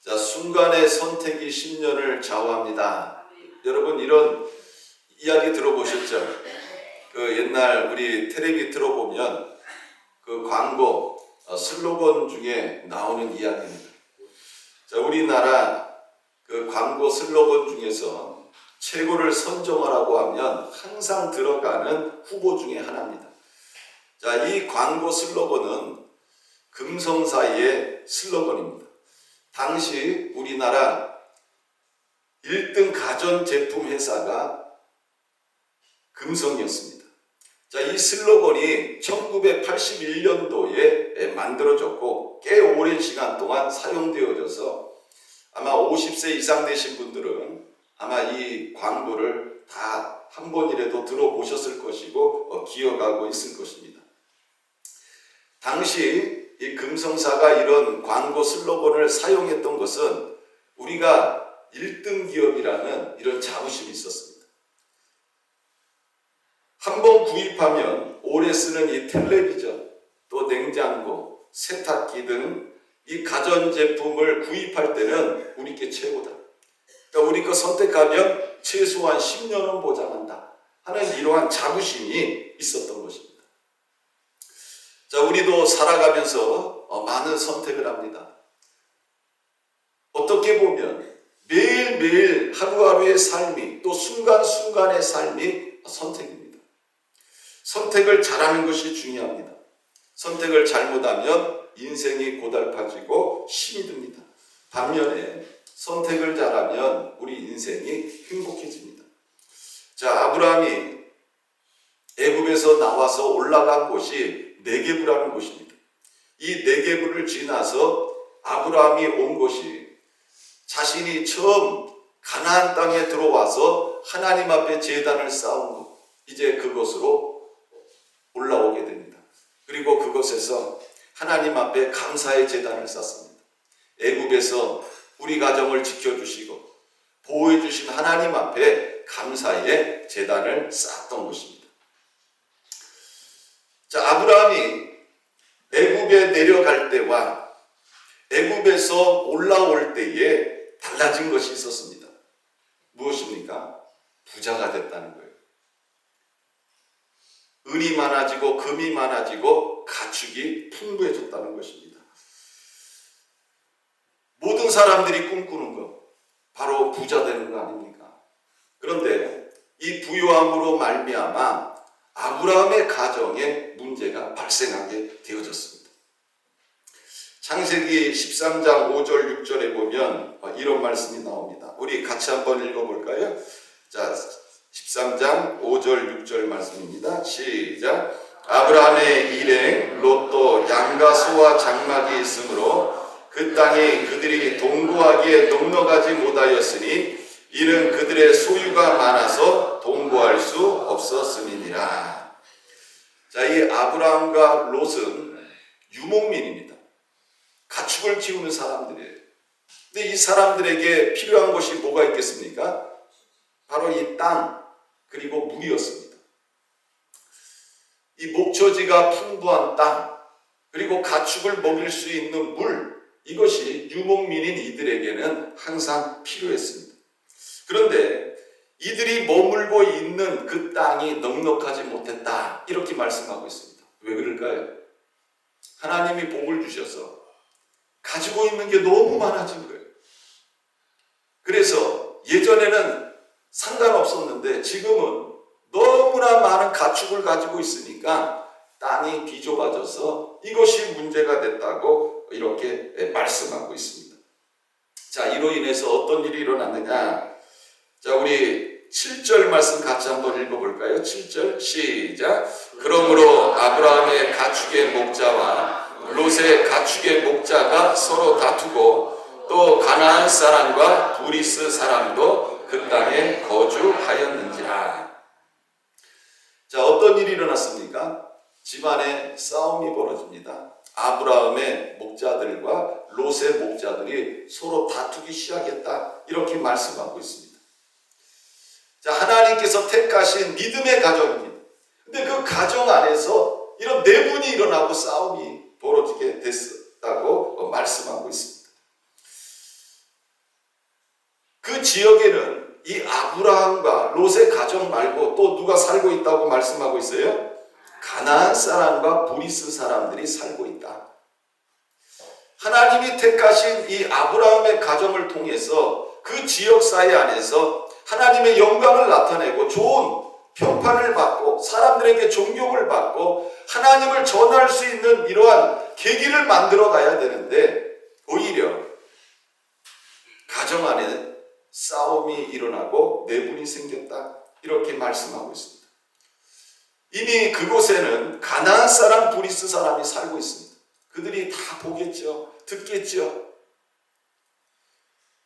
자, 순간의 선택이 10년을 좌우합니다. 여러분 이런 이야기 들어보셨죠? 그 옛날 우리 텔레비 들어보면 그 광고 슬로건 중에 나오는 이야기입니다. 자, 우리나라 그 광고 슬로건 중에서 최고를 선정하라고 하면 항상 들어가는 후보 중에 하나입니다. 자, 이 광고 슬로건은 금성사의 슬로건입니다. 당시 우리나라 1등 가전제품 회사가 금성이었습니다. 자, 이 슬로건이 1981년도에 만들어졌고 꽤 오랜 시간 동안 사용되어져서 아마 50세 이상 되신 분들은 아마 이 광고를 다 한 번이라도 들어보셨을 것이고 기억하고 있을 것입니다. 당시 이 금성사가 이런 광고 슬로건을 사용했던 것은 우리가 1등 기업이라는 이런 자부심이 있었습니다. 한 번 구입하면 오래 쓰는 이 텔레비전, 또 냉장고, 세탁기 등 이 가전제품을 구입할 때는 우리 게 최고다. 그러니까 우리 거 선택하면 최소한 10년은 보장한다 하는 이러한 자부심이 있었던 것입니다. 자, 우리도 살아가면서 많은 선택을 합니다. 어떻게 보면 매일매일 하루하루의 삶이 또 순간순간의 삶이 선택입니다. 선택을 잘하는 것이 중요합니다. 선택을 잘못하면 인생이 고달파지고 힘이 듭니다. 반면에 선택을 잘하면 우리 인생이 행복해집니다. 자, 아브라함이 애굽에서 나와서 올라간 곳이 네게브라는 곳입니다. 이 네게브를 지나서 아브라함이 온 곳이 자신이 처음 가나안 땅에 들어와서 하나님 앞에 제단을 쌓은 곳, 이제 그곳으로 올라오게 됩니다. 그리고 그곳에서 하나님 앞에 감사의 제단을 쌓습니다. 애굽에서 우리 가정을 지켜주시고 보호해 주신 하나님 앞에 감사의 제단을 쌓았던 곳입니다. 자, 아브라함이 애굽에 내려갈 때와 애굽에서 올라올 때에 달라진 것이 있었습니다. 무엇입니까? 부자가 됐다는 거예요. 은이 많아지고 금이 많아지고 가축이 풍부해졌다는 것입니다. 모든 사람들이 꿈꾸는 것, 바로 부자 되는 거 아닙니까? 그런데 이 부유함으로 말미암아 아브라함의 가정에 문제가 발생하게 되어졌습니다. 창세기 13장 5절 6절에 보면 이런 말씀이 나옵니다. 우리 같이 한번 읽어볼까요? 자, 13장 5절 6절 말씀입니다. 시작. 아브라함의 일행 롯도 양과 소와 장막이 있으므로 그 땅이 그들이 동거하기에 넉넉하지 못하였으니 이는 그들의 소유가 많아서 동거할 수 없었음이니라. 자, 이 아브라함과 롯은 유목민입니다. 가축을 키우는 사람들이에요. 근데 이 사람들에게 필요한 것이 뭐가 있겠습니까? 바로 이 땅, 그리고 물이었습니다. 이 목초지가 풍부한 땅, 그리고 가축을 먹일 수 있는 물, 이것이 유목민인 이들에게는 항상 필요했습니다. 그런데 이들이 머물고 있는 그 땅이 넉넉하지 못했다, 이렇게 말씀하고 있습니다. 왜 그럴까요? 하나님이 복을 주셔서 가지고 있는 게 너무 많아진 거예요. 그래서 예전에는 상관없었는데 지금은 너무나 많은 가축을 가지고 있으니까 땅이 비좁아져서 이것이 문제가 됐다고 이렇게 말씀하고 있습니다. 자, 이로 인해서 어떤 일이 일어났느냐? 자, 우리 7절 말씀 같이 한번 읽어볼까요? 7절 시작. 그러므로 아브라함의 가축의 목자와 롯의 가축의 목자가 서로 다투고 또 가나안 사람과 브리스 사람도 그 땅에 거주하였는지라. 자, 어떤 일이 일어났습니까? 집안에 싸움이 벌어집니다. 아브라함의 목자들과 롯의 목자들이 서로 다투기 시작했다, 이렇게 말씀하고 있습니다. 자, 하나님께서 택하신 믿음의 가정입니다. 근데 그 가정 안에서 이런 내분이 일어나고 싸움이 벌어지게 됐다고 말씀하고 있습니다. 지역에는 이 아브라함과 롯의 가정 말고 또 누가 살고 있다고 말씀하고 있어요? 가나안 사람과 브리스 사람들이 살고 있다. 하나님이 택하신 이 아브라함의 가정을 통해서 그 지역사회 안에서 하나님의 영광을 나타내고 좋은 평판을 받고 사람들에게 존경을 받고 하나님을 전할 수 있는 이러한 계기를 만들어 가야 되는데 오히려 가정 안에 싸움이 일어나고 내분이 생겼다. 이렇게 말씀하고 있습니다. 이미 그곳에는 가나안 사람, 브리스 사람이 살고 있습니다. 그들이 다 보겠죠. 듣겠죠.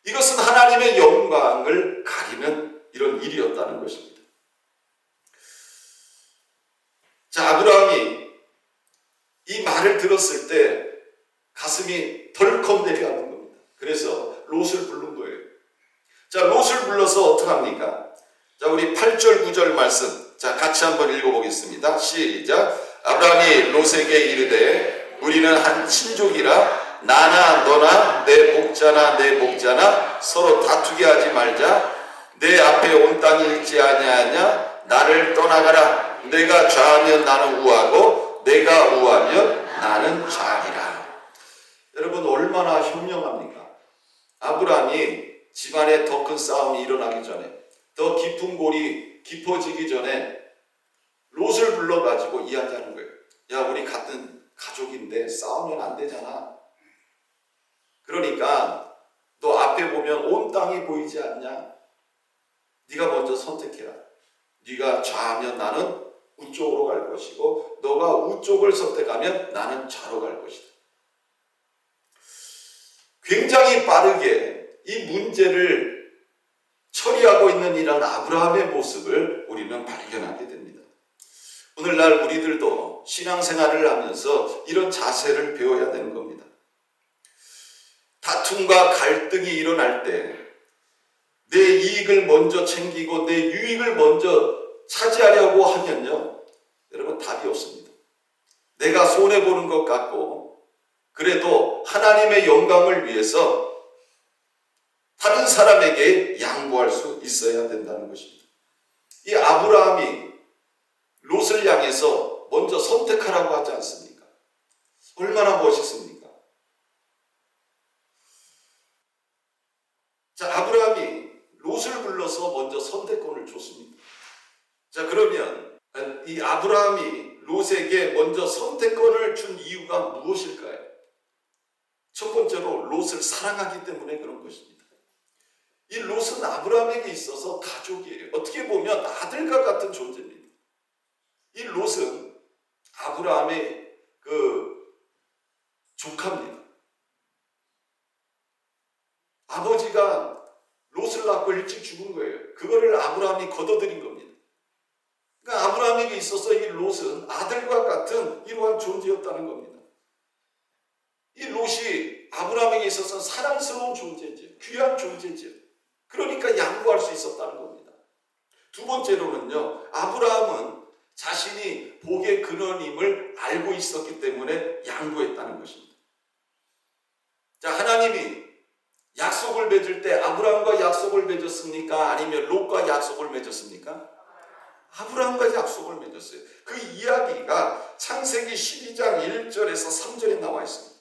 이것은 하나님의 영광을 가리는 이런 일이었다는 것입니다. 자, 아브라함이 이 말을 들었을 때 가슴이 덜컥 내려가는 겁니다. 그래서 롯을 부른 거예요. 자, 롯을 불러서 어떡합니까? 자, 우리 8절 9절 말씀 자 같이 한번 읽어보겠습니다. 시작. 아브라함이 롯에게 이르되 우리는 한 친족이라 나나 너나 내 목자나 내 목자나 서로 다투게 하지 말자. 내 앞에 온 땅이 있지 아니하냐. 나를 떠나가라. 내가 좌하면 나는 우하고 내가 우하면 나는 좌하리라. 여러분 얼마나 현명합니까? 아브라함이 집안에 더 큰 싸움이 일어나기 전에 더 깊은 골이 깊어지기 전에 롯을 불러가지고 이야기하는 거예요. 야, 우리 같은 가족인데 싸우면 안 되잖아. 그러니까 너 앞에 보면 온 땅이 보이지 않냐? 네가 먼저 선택해라. 네가 좌하면 나는 우쪽으로 갈 것이고 너가 우쪽을 선택하면 나는 좌로 갈 것이다. 굉장히 빠르게 이 문제를 처리하고 있는 이런 아브라함의 모습을 우리는 발견하게 됩니다. 오늘날 우리들도 신앙생활을 하면서 이런 자세를 배워야 되는 겁니다. 다툼과 갈등이 일어날 때 내 이익을 먼저 챙기고 내 유익을 먼저 차지하려고 하면요, 여러분 답이 없습니다. 내가 손해보는 것 같고 그래도 하나님의 영광을 위해서 다른 사람에게 양보할 수 있어야 된다는 것입니다. 이 아브라함이 롯을 향해서 먼저 선택하라고 하지 않습니까? 얼마나 멋있습니까? 자, 아브라함이 롯을 불러서 먼저 선택권을 줬습니다. 자, 그러면 이 아브라함이 롯에게 먼저 선택권을 준 이유가 무엇일까요? 첫 번째로 롯을 사랑하기 때문에 그런 것입니다. 이 롯은 아브라함에게 있어서 가족이에요. 어떻게 보면 아들과 같은 존재입니다. 이 롯은 아브라함의 조카입니다. 아버지가 롯을 낳고 일찍 죽은 거예요. 그거를 아브라함이 걷어들인 겁니다. 그러니까 아브라함에게 있어서 이 롯은 아들과 같은 이러한 존재였다는 겁니다. 이 롯이 아브라함에게 있어서 사랑스러운 존재죠. 귀한 존재죠. 그러니까 양보할 수 있었다는 겁니다. 두 번째로는요, 아브라함은 자신이 복의 근원임을 알고 있었기 때문에 양보했다는 것입니다. 자, 하나님이 약속을 맺을 때 아브라함과 약속을 맺었습니까? 아니면 롯과 약속을 맺었습니까? 아브라함과 약속을 맺었어요. 그 이야기가 창세기 12장 1절에서 3절에 나와 있습니다.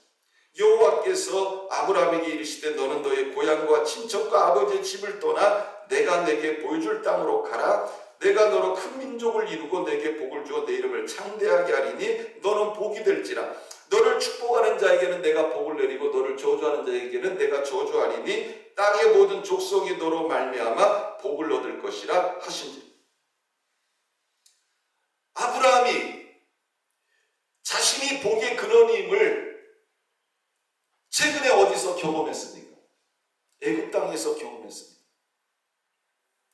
여호와께서 아브라함에게 이르시되 너는 너의 고향과 친척과 아버지의 집을 떠나 내가 내게 보여줄 땅으로 가라. 내가 너로 큰 민족을 이루고 내게 복을 주어 내 이름을 창대하게 하리니 너는 복이 될지라. 너를 축복하는 자에게는 내가 복을 내리고 너를 저주하는 자에게는 내가 저주하리니 땅의 모든 족속이 너로 말미암아 복을 얻을 것이라 하신지. 아브라함이 자신이 복의 근원임을 최근에 어디서 경험했습니까? 애굽 땅에서 경험했습니다.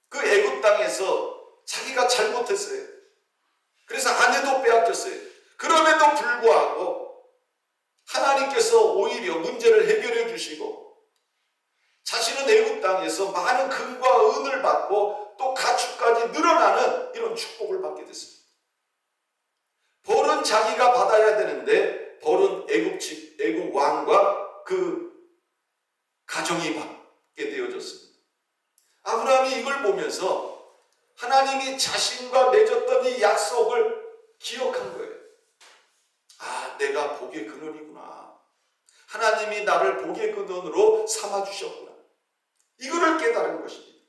그 애굽 땅에서 자기가 잘못했어요. 그래서 아내도 빼앗겼어요. 그럼에도 불구하고 하나님께서 오히려 문제를 해결해 주시고 자신은 애굽 땅에서 많은 금과 은을 받고 또 가축까지 늘어나는 이런 축복을 받게 됐습니다. 벌은 자기가 받아야 되는데 벌은 애굽 왕과 그 가정이 받게 되어졌습니다. 아브라함이 이걸 보면서 하나님이 자신과 맺었던 이 약속을 기억한 거예요. 아, 내가 복의 근원이구나. 하나님이 나를 복의 근원으로 삼아주셨구나. 이거를 깨달은 것입니다.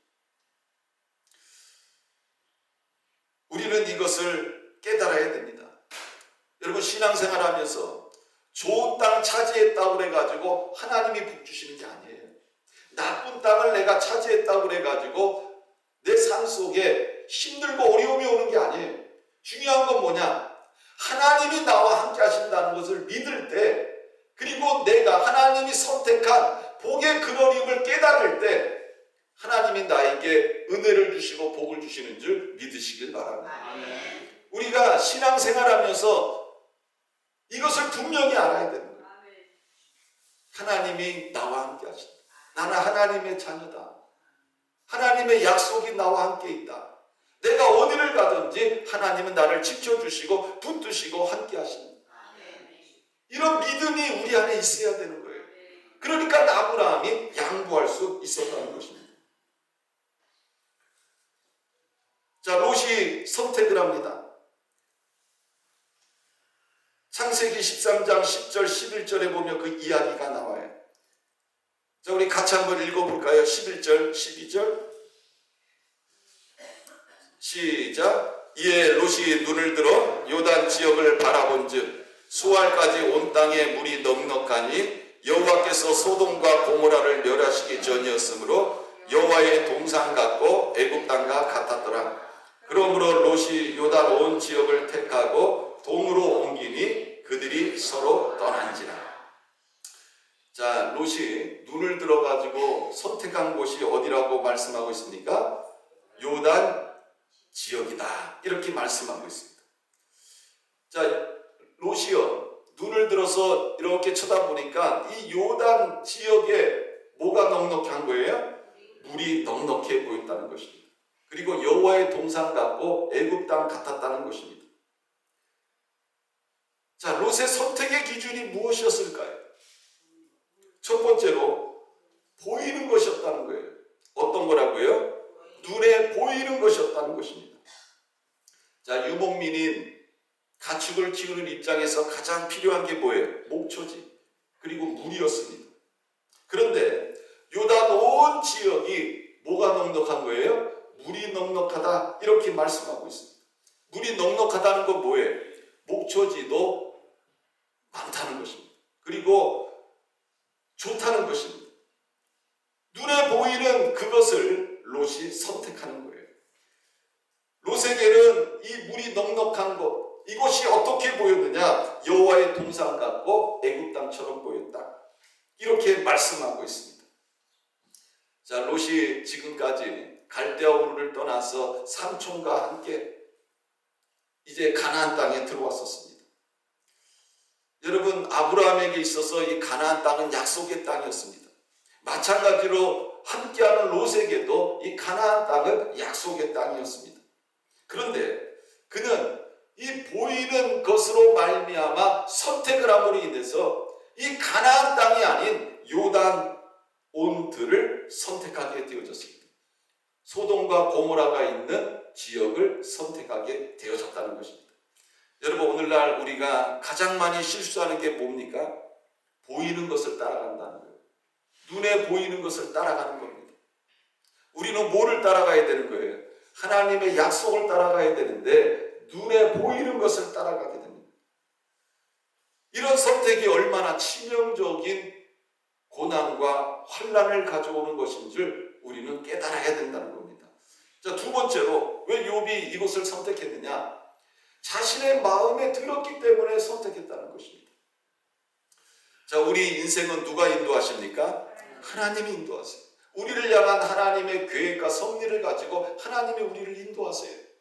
우리는 이것을 깨달아야 됩니다. 여러분, 신앙생활 하면서 좋은 땅 차지했다고 그래가지고 하나님이 복 주시는 게 아니에요. 나쁜 땅을 내가 차지했다고 그래가지고 내 삶 속에 힘들고 어려움이 오는 게 아니에요. 중요한 건 뭐냐? 하나님이 나와 함께 하신다는 것을 믿을 때, 그리고 내가 하나님이 선택한 복의 근원임을 깨달을 때 하나님이 나에게 은혜를 주시고 복을 주시는 줄 믿으시길 바랍니다. 아멘. 우리가 신앙생활하면서 이것을 분명히 알아야 되는 거예요. 하나님이 나와 함께 하신다. 나는 하나님의 자녀다. 하나님의 약속이 나와 함께 있다. 내가 어디를 가든지 하나님은 나를 지켜주시고 붙드시고 함께 하신다. 이런 믿음이 우리 안에 있어야 되는 거예요. 그러니까 아브라함이 양보할 수 있었다는 것입니다. 자, 롯이 선택을 합니다. 창세기 13장 10절 11절에 보면 그 이야기가 나와요. 자, 우리 같이 한번 읽어볼까요? 11절 12절 시작. 이에 롯이 눈을 들어 요단 지역을 바라본즉 수알까지 온 땅에 물이 넉넉하니 여호와께서 소돔과 고모라를 멸하시기 전이었으므로 여호와의 동산 같고 애굽 땅과 같았더라. 그러므로 롯이 요단 온 지역을 택하고 동으로 옮기니 그들이 서로 떠난지라. 자, 롯이 눈을 들어가지고 선택한 곳이 어디라고 말씀하고 있습니까? 요단 지역이다. 이렇게 말씀하고 있습니다. 자, 롯이요, 눈을 들어서 이렇게 쳐다보니까 이 요단 지역에 뭐가 넉넉한 거예요? 물이 넉넉해 보였다는 것입니다. 그리고 여호와의 동산 같고 애굽 땅 같았다는 것입니다. 자, 롯의 선택의 기준이 무엇이었을까요? 첫 번째로 보이는 것이었다는 거예요. 어떤 거라고요? 눈에 보이는 것이었다는 것입니다. 자, 유목민인 가축을 키우는 입장에서 가장 필요한 게 뭐예요? 목초지, 그리고 물이었습니다. 그런데 요단 온 지역이 뭐가 넉넉한 거예요? 물이 넉넉하다, 이렇게 말씀하고 있습니다. 물이 넉넉하다는 건 뭐예요? 목초지도 많다는 것입니다. 그리고 좋다는 것입니다. 눈에 보이는 그것을 롯이 선택하는 거예요. 롯에게는 이 물이 넉넉한 것, 이곳이 어떻게 보였느냐? 여호와의 동산 같고 애굽 땅처럼 보였다. 이렇게 말씀하고 있습니다. 자, 롯이 지금까지 갈대아 우르를 떠나서 삼촌과 함께 이제 가나안 땅에 들어왔었습니다. 여러분, 아브라함에게 있어서 이 가나안 땅은 약속의 땅이었습니다. 마찬가지로 함께하는 롯에게도 이 가나안 땅은 약속의 땅이었습니다. 그런데 그는 이 보이는 것으로 말미암아 선택을 함으로 인해서 이 가나안 땅이 아닌 요단 온들을 선택하게 되어졌습니다. 소돔과 고모라가 있는 지역을 선택하게 되어졌다는 것입니다. 여러분, 오늘날 우리가 가장 많이 실수하는 게 뭡니까? 보이는 것을 따라간다는 거예요. 눈에 보이는 것을 따라가는 겁니다. 우리는 뭐를 따라가야 되는 거예요? 하나님의 약속을 따라가야 되는데 눈에 보이는 것을 따라가게 됩니다. 이런 선택이 얼마나 치명적인 고난과 환난을 가져오는 것인 줄 우리는 깨달아야 된다는 겁니다. 자, 두 번째로 왜 욥이 이것을 선택했느냐? 자신의 마음에 들었기 때문에 선택했다는 것입니다. 자, 우리 인생은 누가 인도하십니까? 하나님이 인도하세요. 우리를 향한 하나님의 계획과 섭리를 가지고 하나님이 우리를 인도하세요.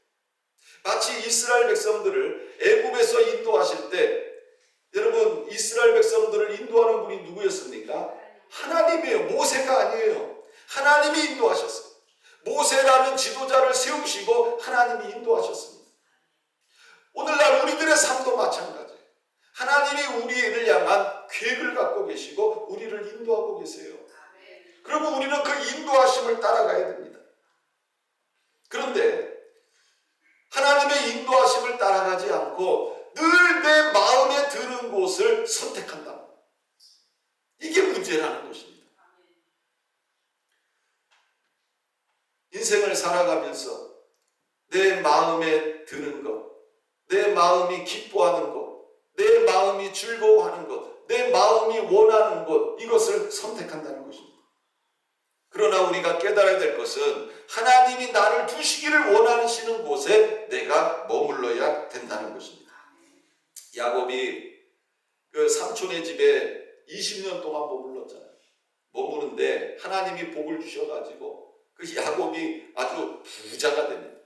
마치 이스라엘 백성들을 애굽에서 인도하실 때, 여러분, 이스라엘 백성들을 인도하는 분이 누구였습니까? 하나님이에요. 모세가 아니에요. 하나님이 인도하셨어요. 모세라는 지도자를 세우시고 하나님이 인도하셨습니다. 오늘날 우리들의 삶도 마찬가지예요. 하나님이 우리를 향한 계획을 갖고 계시고 우리를 인도하고 계세요. 그러면 우리는 그 인도하심을 따라가야 됩니다. 그런데 하나님의 인도하심을 따라가지 않고 늘 내 마음에 드는 곳을 선택한다. 이게 문제라는 것입니다. 인생을 살아가면서 내 마음에 드는 것, 내 마음이 기뻐하는 것, 내 마음이 즐거워하는 것, 내 마음이 원하는 것, 이것을 선택한다는 것입니다. 그러나 우리가 깨달아야 될 것은 하나님이 나를 두시기를 원하시는 곳에 내가 머물러야 된다는 것입니다. 야곱이 그 삼촌의 집에 20년 동안 머물렀잖아요. 머무는데 하나님이 복을 주셔가지고 그 야곱이 아주 부자가 됩니다.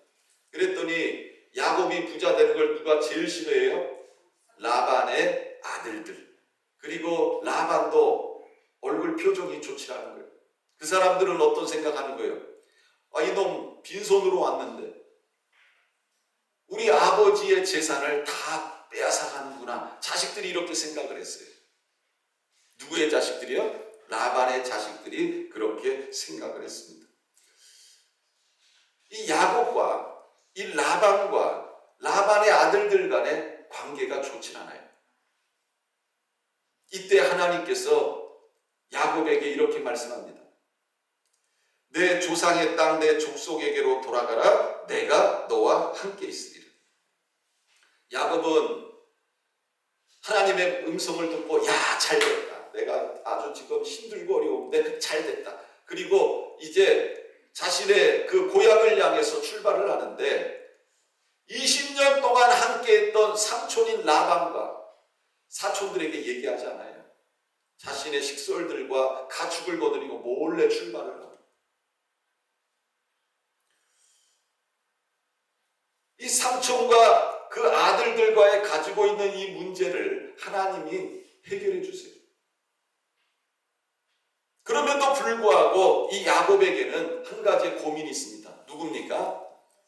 그랬더니 야곱이 부자 되는 걸 누가 제일 싫어해요? 라반의 아들들. 그리고 라반도 얼굴 표정이 좋지 않은 거예요. 그 사람들은 어떤 생각하는 거예요? 아, 이놈 빈손으로 왔는데 우리 아버지의 재산을 다 빼앗아가는구나. 자식들이 이렇게 생각을 했어요. 누구의 자식들이요? 라반의 자식들이 그렇게 생각을 했습니다. 이 야곱과 이 라반과 라반의 아들들 간의 관계가 좋지 않아요. 이때 하나님께서 야곱에게 이렇게 말씀합니다. 내 조상의 땅, 내 족속에게로 돌아가라. 내가 너와 함께 있으리라. 야곱은 하나님의 음성을 듣고 야, 잘됐다. 내가 아주 지금 힘들고 어려운데 잘됐다. 그리고 이제 자신의 그 고향을 향해서 출발을 하는데 20년 동안 함께했던 삼촌인 라반과 사촌들에게 얘기하지 않아요. 자신의 식솔들과 가축을 거느리고 몰래 출발을 합니다. 이 삼촌과 그 아들들과의 가지고 있는 이 문제를 하나님이 해결해 주세요. 그럼에도 불구하고 이 야곱에게는 한 가지 고민이 있습니다. 누굽니까?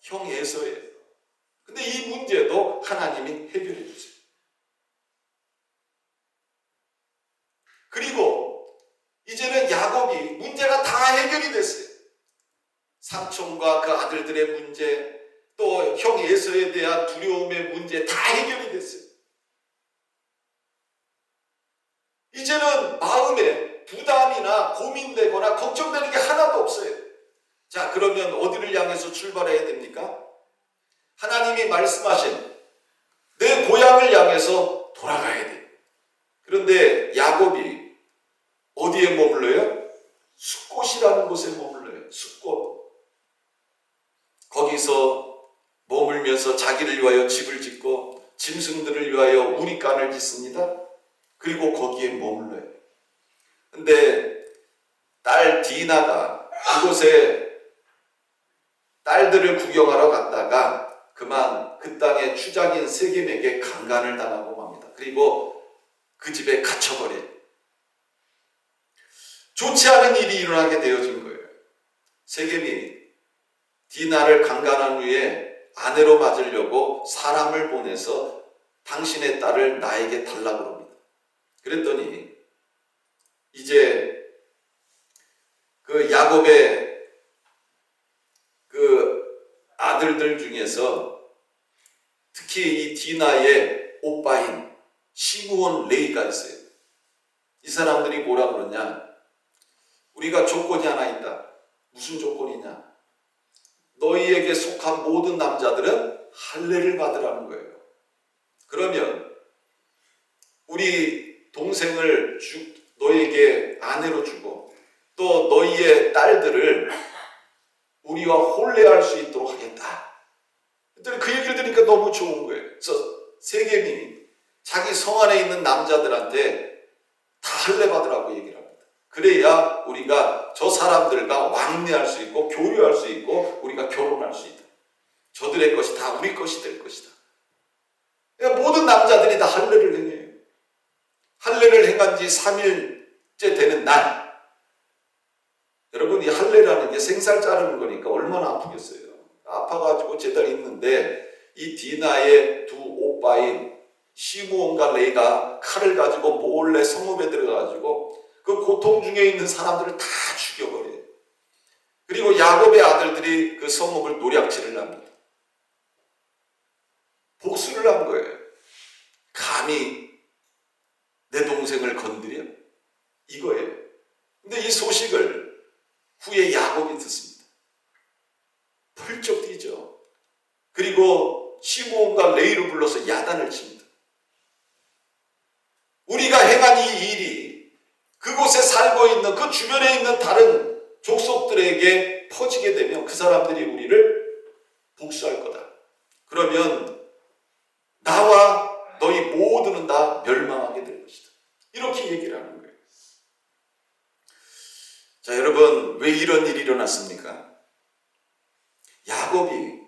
형 에서예요. 근데 이 문제도 하나님이 해결해 주세요. 그리고 이제는 야곱이 문제가 다 해결이 됐어요. 삼촌과 그 아들들의 문제, 또 형 에서에 대한 두려움의 문제 다 해결이 됐어요. 이제는 마음에 부담이나 고민되거나 걱정되는 게 하나도 없어요. 자, 그러면 어디를 향해서 출발해야 됩니까? 하나님이 말씀하신 내 고향을 향해서 돌아가야 돼요. 그런데 야곱이 어디에 머물러요? 숫곳이라는 곳에 머물러요. 숫곳. 거기서 머물면서 자기를 위하여 집을 짓고 짐승들을 위하여 우리간을 짓습니다. 그리고 거기에 머물러요. 근데 딸 디나가 그곳에 딸들을 구경하러 갔다가 그만 그 땅의 추장인 세겜에게 강간을 당하고 맙니다. 그리고 그 집에 갇혀버려요. 좋지 않은 일이 일어나게 되어진 거예요. 세겜이 디나를 강간한 후에 아내로 맞으려고 사람을 보내서 당신의 딸을 나에게 달라고 합니다. 그랬더니 이제 그 야곱의 그 아들들 중에서 특히 이 디나의 오빠인 시므온 레이가 있어요. 이 사람들이 뭐라 그러냐? 우리가 조건이 하나 있다. 무슨 조건이냐? 너희에게 속한 모든 남자들은 할례를 받으라는 거예요. 그러면 우리 동생을 너희에게 아내로 주고 또 너희의 딸들을 우리와 혼례할 수 있도록 하겠다. 그랬더니 그 얘기를 들으니까 너무 좋은 거예요. 그래서 세겜이 자기 성 안에 있는 남자들한테 다 할례 받으라고 얘기를 합니다. 그래야 우리가 저 사람들과 왕래할 수 있고 교류할 수 있고 우리가 결혼할 수 있다. 저들의 것이 다 우리 것이 될 것이다. 그러니까 모든 남자들이 다 할례를 행해요. 할례를 행한 지 3일째 되는 날, 여러분 이 할례라는 게 생살 자르는 거니까 얼마나 아프겠어요. 아파가지고 제자리 있는데 이 디나의 두 오빠인 시므온과 레이가 칼을 가지고 몰래 성읍에 들어가가지고 그 고통 중에 있는 사람들을 다 죽여버려요. 그리고 야곱의 아들들이 그 성읍을 노략질을 합니다. 복수를 한 거예요. 감히 내 동생을 건드려? 이거예요. 근데 이 소식을 후에 야곱이 듣습니다. 펄쩍 뛰죠. 그리고 시므온과 레이를 불러서 야단을 칩니다. 우리가 행한 이 일이 그곳에 살고 있는 그 주변에 있는 다른 족속들에게 퍼지게 되면 그 사람들이 우리를 복수할 거다. 그러면 나와 너희 모두는 다 멸망하게 될 것이다. 이렇게 얘기를 하는 거예요. 자, 여러분, 왜 이런 일이 일어났습니까? 야곱이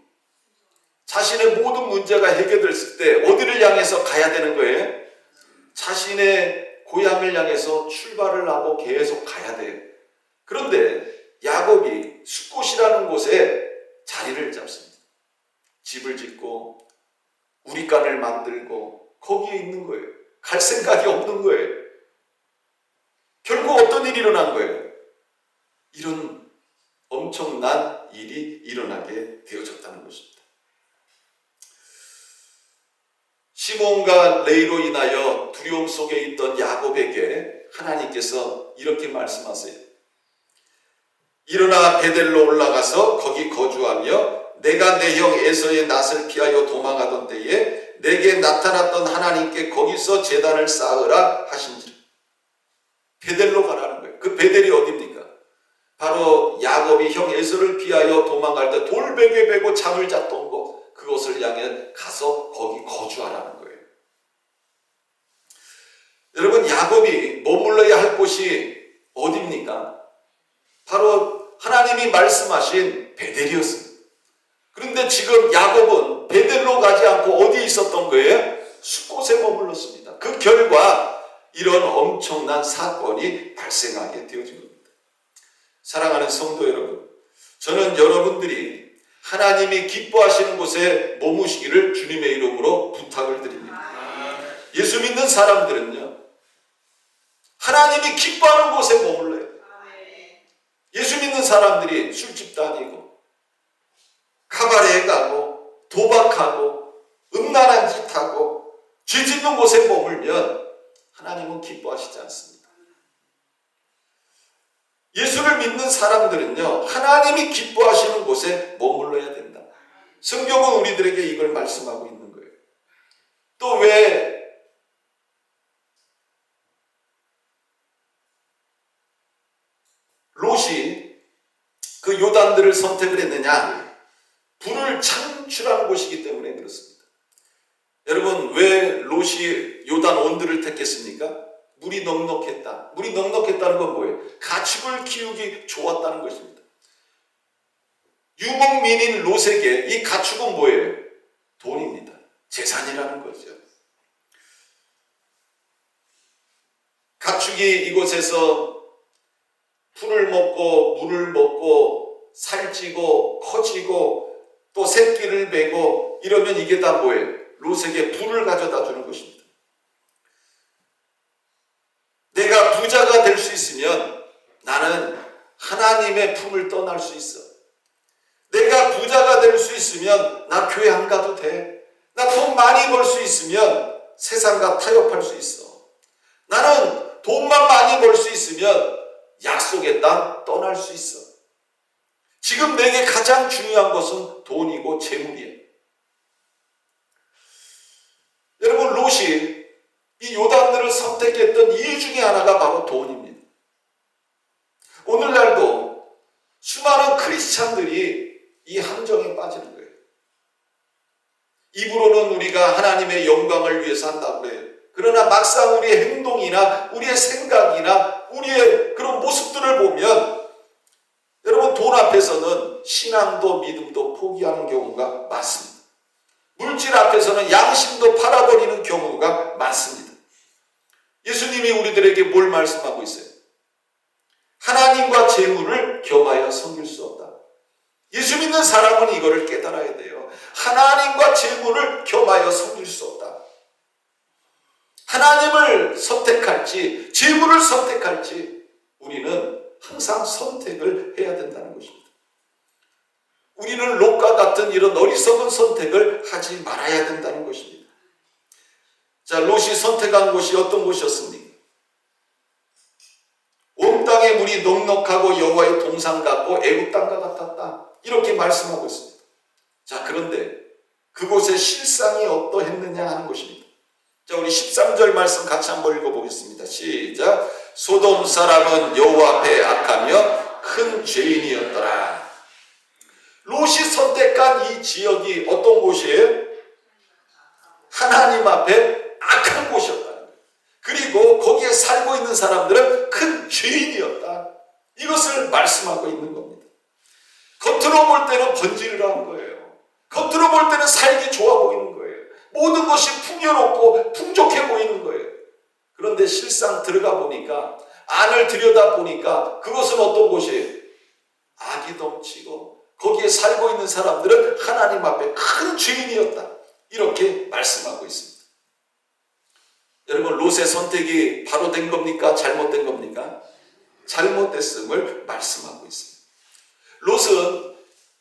자신의 모든 문제가 해결됐을 때 어디를 향해서 가야 되는 거예요? 자신의 고향을 향해서 출발을 하고 계속 가야 돼요. 그런데 야곱이 숫곳이라는 곳에 자리를 잡습니다. 집을 짓고 우리간을 만들고 거기에 있는 거예요. 갈 생각이 없는 거예요. 결국 어떤 일이 일어난 거예요? 이런 엄청난 일이 일어나게 되어졌다는 것입니다. 시몬과 레이로 인하여 두려움 속에 있던 야곱에게 하나님께서 이렇게 말씀하세요. 일어나 베델로 올라가서 거기 거주하며 내가 내 형 에서의 낯을 피하여 도망하던 때에 내게 나타났던 하나님께 거기서 제단을 쌓으라 하신지라. 베델로 가라는 거예요. 그 베델이 어디입니까? 바로 야곱이 형 에서를 피하여 도망갈 때 돌베개 베고 잠을 잤던 곳, 그곳을 향해 가서 거기 거주하라는 거예요. 여러분, 야곱이 머물러야 할 곳이 어디입니까? 바로 하나님이 말씀하신 베델이었습니다. 그런데 지금 야곱은 베델로 가지 않고 어디에 있었던 거예요? 숫곳에 머물렀습니다. 그 결과 이런 엄청난 사건이 발생하게 되어진 겁니다. 사랑하는 성도 여러분, 저는 여러분들이 하나님이 기뻐하시는 곳에 머무시기를 주님의 이름으로 부탁을 드립니다. 예수 믿는 사람들은요, 하나님이 기뻐하는 곳에 머물러요. 예수 믿는 사람들이 술집 다니고 카바레에 가고 도박하고 음란한 짓 하고 죄 짓는 곳에 머물면 하나님은 기뻐하시지 않습니다. 예수를 믿는 사람들은요, 하나님이 기뻐하시는 곳에 머물러야 된다. 성경은 우리들에게 이걸 말씀하고 있는 거예요. 또 왜 롯이 그 요단들을 선택을 했느냐? 불을 창출하는 곳이기 때문에 그렇습니다. 여러분, 왜 롯이 요단 온들을 택했습니까? 물이 넉넉했다. 물이 넉넉했다는 건 뭐예요? 가축을 키우기 좋았다는 것입니다. 유목민인 롯에게 이 가축은 뭐예요? 돈입니다. 재산이라는 거죠. 가축이 이곳에서 풀을 먹고 물을 먹고 살찌고 커지고 또 새끼를 베고 이러면 이게 다 뭐예요? 롯에게 부를 가져다 주는 것입니다. 내가 부자가 될 수 있으면 나는 하나님의 품을 떠날 수 있어. 내가 부자가 될 수 있으면 나 교회 안 가도 돼. 나 돈 많이 벌 수 있으면 세상과 타협할 수 있어. 나는 돈만 많이 벌 수 있으면 약속의 땅 떠날 수 있어. 지금 내게 가장 중요한 것은 돈이고 재물이에요. 여러분, 롯이 이 요단들을 선택했던 이유 중에 하나가 바로 돈입니다. 오늘날도 수많은 크리스찬들이 이 함정에 빠지는 거예요. 입으로는 우리가 하나님의 영광을 위해서 한다고 해요. 그러나 막상 우리의 행동이나 우리의 생각이나 우리의 그런 모습들을 보면 여러분, 돈 앞에서는 신앙도 믿음도 포기하는 경우가 많습니다. 물질 앞에서는 양심도 팔아버리는 경우가 많습니다. 예수님이 우리들에게 뭘 말씀하고 있어요? 하나님과 재물을 겸하여 섬길 수 없다. 예수 믿는 사람은 이거를 깨달아야 돼요. 하나님과 재물을 겸하여 섬길 수 없다. 하나님을 선택할지 재물을 선택할지 우리는 항상 선택을 해야 된다는 것입니다. 우리는 롯과 같은 이런 어리석은 선택을 하지 말아야 된다는 것입니다. 자, 롯이 선택한 곳이 어떤 곳이었습니까? 온 땅의 물이 넉넉하고 여호와의 동산 같고 애굽 땅과 같았다. 이렇게 말씀하고 있습니다. 자, 그런데 그곳의 실상이 어떠했느냐 하는 것입니다. 자, 우리 13절 말씀 같이 한번 읽어보겠습니다. 시작. 소돔 사람은 여호와 앞에 악하며 큰 죄인이었더라. 롯이 선택한 이 지역이 어떤 곳이에요? 하나님 앞에 악한 곳이었다. 그리고 거기에 살고 있는 사람들은 큰 죄인이었다. 이것을 말씀하고 있는 겁니다. 겉으로 볼 때는 번지르르한 거예요. 겉으로 볼 때는 살기 좋아 보이는 거예요. 모든 것이 풍요롭고 풍족해 보이는 거예요. 그런데 실상 들어가 보니까, 안을 들여다 보니까 그것은 어떤 곳이에요? 악이 넘치고 거기에 살고 있는 사람들은 하나님 앞에 큰 죄인이었다. 이렇게 말씀하고 있습니다. 여러분, 롯의 선택이 바로 된 겁니까? 잘못된 겁니까? 잘못됐음을 말씀하고 있습니다. 롯은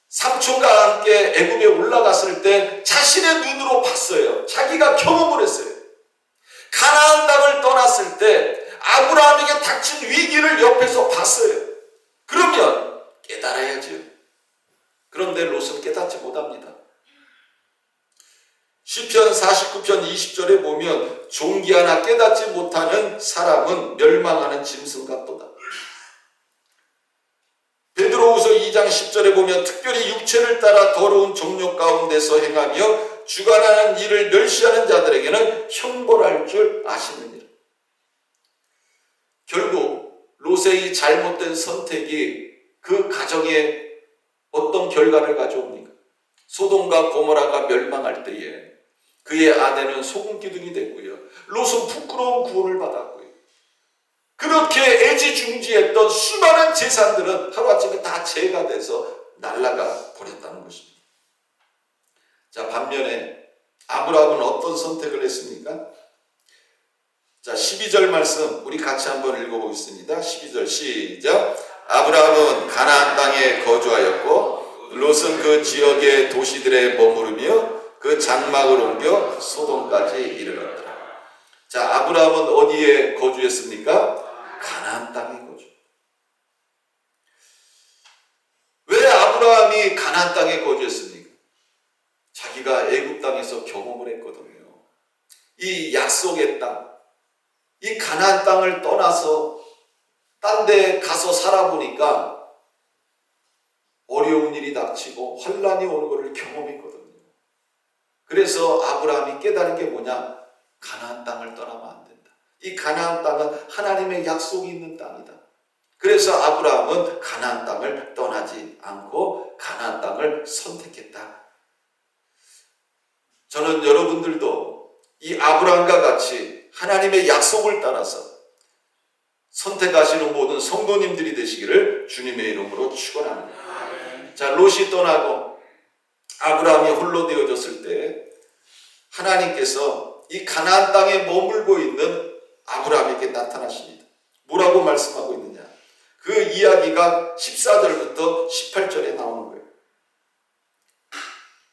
삼촌과 함께 애굽에 올라갔을 때 자신의 눈으로 봤어요. 자기가 경험을 했어요. 가나안 땅을 떠났을 때 아브라함에게 닥친 위기를 옆에서 봤어요. 그러면 깨달아야죠. 그런데 롯은 깨닫지 못합니다. 시편 49편 20절에 보면 종기 하나 깨닫지 못하는 사람은 멸망하는 짐승 같도다. 베드로후서 2장 10절에 보면 특별히 육체를 따라 더러운 정욕 가운데서 행하며 주관하는 일을 멸시하는 자들에게는 형벌할 줄 아시느니라. 결국 롯의 이 잘못된 선택이 그 가정에 어떤 결과를 가져옵니까? 소돔과 고모라가 멸망할 때에 그의 아내는 소금 기둥이 됐고요. 롯은 부끄러운 구원을 받았고요. 그렇게 애지중지했던 수많은 재산들은 하루아침에 다 재가 돼서 날아가 버렸다는 것입니다. 자, 반면에 아브라함은 어떤 선택을 했습니까? 자, 12절 말씀 우리 같이 한번 읽어보겠습니다. 12절 시작. 아브라함은 가나안 땅에 거주하였고 롯은 그 지역의 도시들에 머무르며 그 장막을 옮겨 소돔까지 이르렀더라. 자, 아브라함은 어디에 거주했습니까? 가나안 땅에 거주. 왜 아브라함이 가나안 땅에 거주했습니까? 자기가 애굽 땅에서 경험을 했거든요. 이 약속의 땅, 이 가나안 땅을 떠나서 딴 데 가서 살아보니까 어려운 일이 닥치고 환란이 오는 것을 경험했거든요. 그래서 아브라함이 깨달은 게 뭐냐? 가나안 땅을 떠나면 안 된다. 이 가나안 땅은 하나님의 약속이 있는 땅이다. 그래서 아브라함은 가나안 땅을 떠나지 않고 가나안 땅을 선택했다. 저는 여러분들도 이 아브라함과 같이 하나님의 약속을 따라서 선택하시는 모든 성도님들이 되시기를 주님의 이름으로 축원합니다. 자, 롯이 떠나고 아브라함이 홀로 되어졌을 때 하나님께서 이 가나안 땅에 머물고 있는 아브라함에게 나타나십니다. 뭐라고 말씀하고 있느냐? 그 이야기가 14절부터 18절에 나오는 거예요.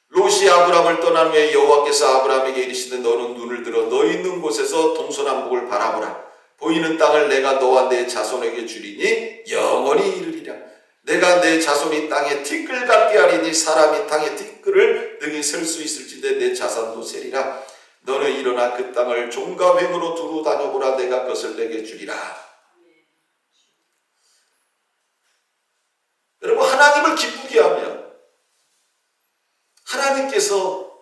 롯이 아브라함을 떠난 후에 여호와께서 아브라함에게 이르시되 너는 눈을 들어 너 있는 곳에서 동서남북을 바라보라. 보이는 땅을 내가 너와 내 자손에게 주리니 영원히 이르리라. 내가 내 자손이 땅에 티끌 같게 하리니 사람이 땅에 티끌을 능히 셀 수 있을지되 내 자산도 세리라. 너는 일어나 그 땅을 종과 횡으로 두루 다녀보라. 내가 그것을 내게 주리라. 여러분, 하나님을 기쁘게 하면 하나님께서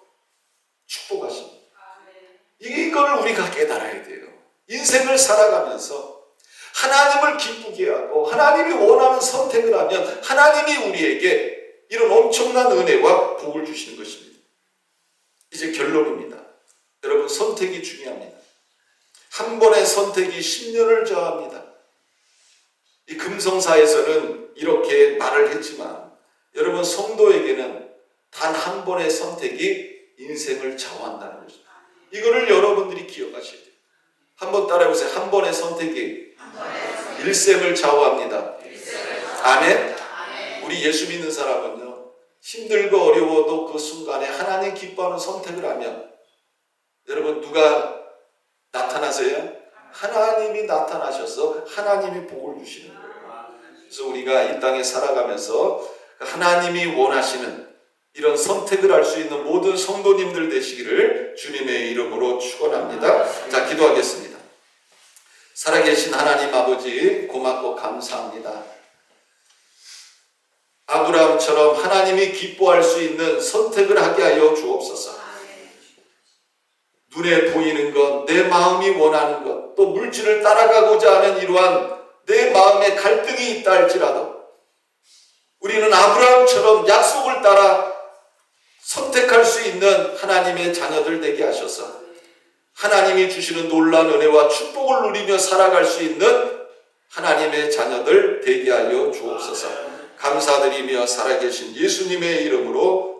축복하십니다. 이걸 우리가 깨달아야 돼요. 인생을 살아가면서 하나님을 기쁘게 하고 하나님이 원하는 선택을 하면 하나님이 우리에게 이런 엄청난 은혜와 복을 주시는 것입니다. 이제 결론입니다. 여러분, 선택이 중요합니다. 한 번의 선택이 10년을 저합니다. 이 금성사에서는 이렇게 말을 했지만 여러분, 성도에게는 단 한 번의 선택이 인생을 좌우한다는 것입니다. 이거를 여러분들이 기억하셔야 돼요. 한번 따라해보세요. 한 번의 선택이 일생을 좌우합니다. 아멘. 우리 예수 믿는 사람은요, 힘들고 어려워도 그 순간에 하나님 기뻐하는 선택을 하면 여러분 누가 나타나세요? 하나님이 나타나셔서 하나님이 복을 주시는 거예요. 그래서 우리가 이 땅에 살아가면서 하나님이 원하시는 이런 선택을 할 수 있는 모든 성도님들 되시기를 주님의 이름으로 축원합니다. 자, 기도하겠습니다. 살아계신 하나님 아버지 고맙고 감사합니다. 아브라함처럼 하나님이 기뻐할 수 있는 선택을 하게 하여 주옵소서. 눈에 보이는 것, 내 마음이 원하는 것, 또 물질을 따라가고자 하는 이러한 내 마음에 갈등이 있다 할지라도 우리는 아브라함처럼 약속을 따라 선택할 수 있는 하나님의 자녀들 되게 하셔서 하나님이 주시는 놀라운 은혜와 축복을 누리며 살아갈 수 있는 하나님의 자녀들 되게 하여 주옵소서. 감사드리며 살아계신 예수님의 이름으로